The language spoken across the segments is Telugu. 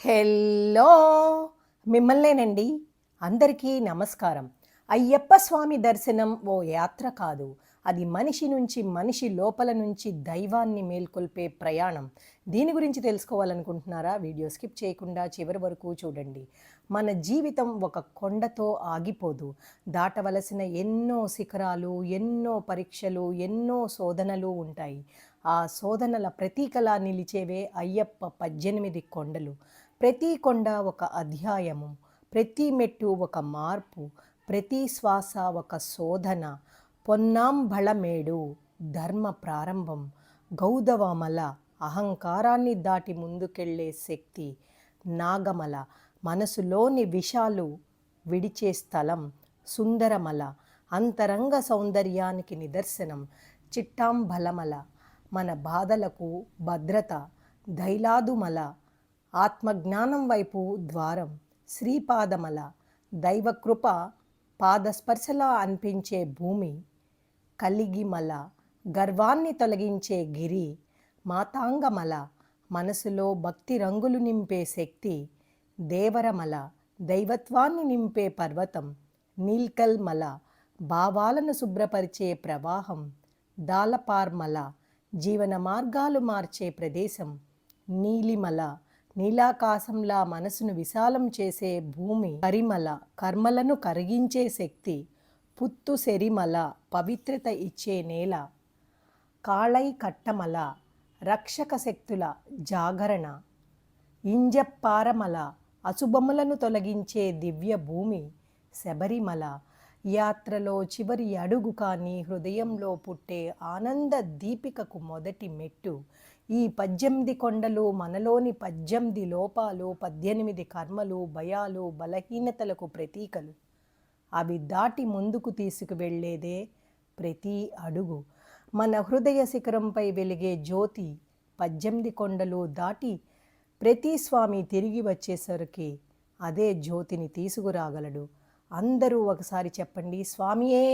హెల్లో మిమ్మల్నేనండి. అందరికీ నమస్కారం. అయ్యప్ప స్వామి దర్శనం ఓ యాత్ర కాదు. అది మనిషి నుంచి మనిషి లోపల నుంచి దైవాన్ని మేల్కొల్పే ప్రయాణం. దీని గురించి తెలుసుకోవాలనుకుంటున్నారా? వీడియో స్కిప్ చేయకుండా చివరి వరకు చూడండి. మన జీవితం ఒక కొండతో ఆగిపోదు. దాటవలసిన ఎన్నో శిఖరాలు, ఎన్నో పరీక్షలు, ఎన్నో శోధనలు ఉంటాయి. ఆ శోధనల ప్రతీకలా నిలిచేవే అయ్యప్ప 18 కొండలు. ప్రతి కొండ ఒక అధ్యాయము, ప్రతి మెట్టు ఒక మార్పు, ప్రతి శ్వాస ఒక శోధన. పొన్నాంబళమేడు ధర్మ ప్రారంభం, గౌదవమల అహంకారాన్ని దాటి ముందుకెళ్లే శక్తి, నాగమల మనసులోని విషాలు విడిచే స్థలం, సుందరమల అంతరంగ సౌందర్యానికి నిదర్శనం, చిట్టాంబలమల మన బాధలకు భద్రత, దైలాదుమల ఆత్మజ్ఞానం వైపు ద్వారం, శ్రీపాదమల దైవకృప పాదస్పర్శలా అనిపించే భూమి, కలిగిమల గర్వాన్ని తొలగించే గిరి, మాతాంగమల మనసులో భక్తి రంగులు నింపే శక్తి, దేవరమల దైవత్వాన్ని నింపే పర్వతం, నీల్కల్మల భావాలను శుభ్రపరిచే ప్రవాహం, దాలపార్మల జీవన మార్గాలు మార్చే ప్రదేశం, నీలిమల నీలాకాశంలా మనసును విశాలం చేసే భూమి, కరిమల కర్మలను కరిగించే శక్తి, పుత్తు సెరిమల పవిత్రత ఇచ్చే నేల, కాళై కట్టమల రక్షక శక్తుల జాగరణ, ఇంజప్పారమల అశుభములను తొలగించే దివ్య భూమి, శబరిమల యాత్రలో చివరి అడుగు కానీ హృదయంలో పుట్టే ఆనంద దీపికకు మొదటి మెట్టు. ఈ 18 కొండలు మనలోని 18 లోపాలు, 18 కర్మలు, భయాలు, బలహీనతలకు ప్రతీకలు. అవి దాటి ముందుకు తీసుకువెళ్ళేదే ప్రతి అడుగు. మన హృదయ శిఖరంపై వెలిగే జ్యోతి 18 కొండలు దాటి ప్రతి స్వామి తిరిగి వచ్చేసరికి అదే జ్యోతిని తీసుకురాగలడు. అందరూ ఒకసారి చెప్పండి, స్వామియే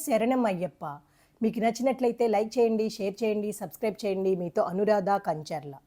శరణం అయ్యప్ప. మీకు నచ్చినట్లయితే లైక్ చేయండి, షేర్ చేయండి, సబ్స్క్రైబ్ చేయండి. మీతో అనురాధ కంచర్ల.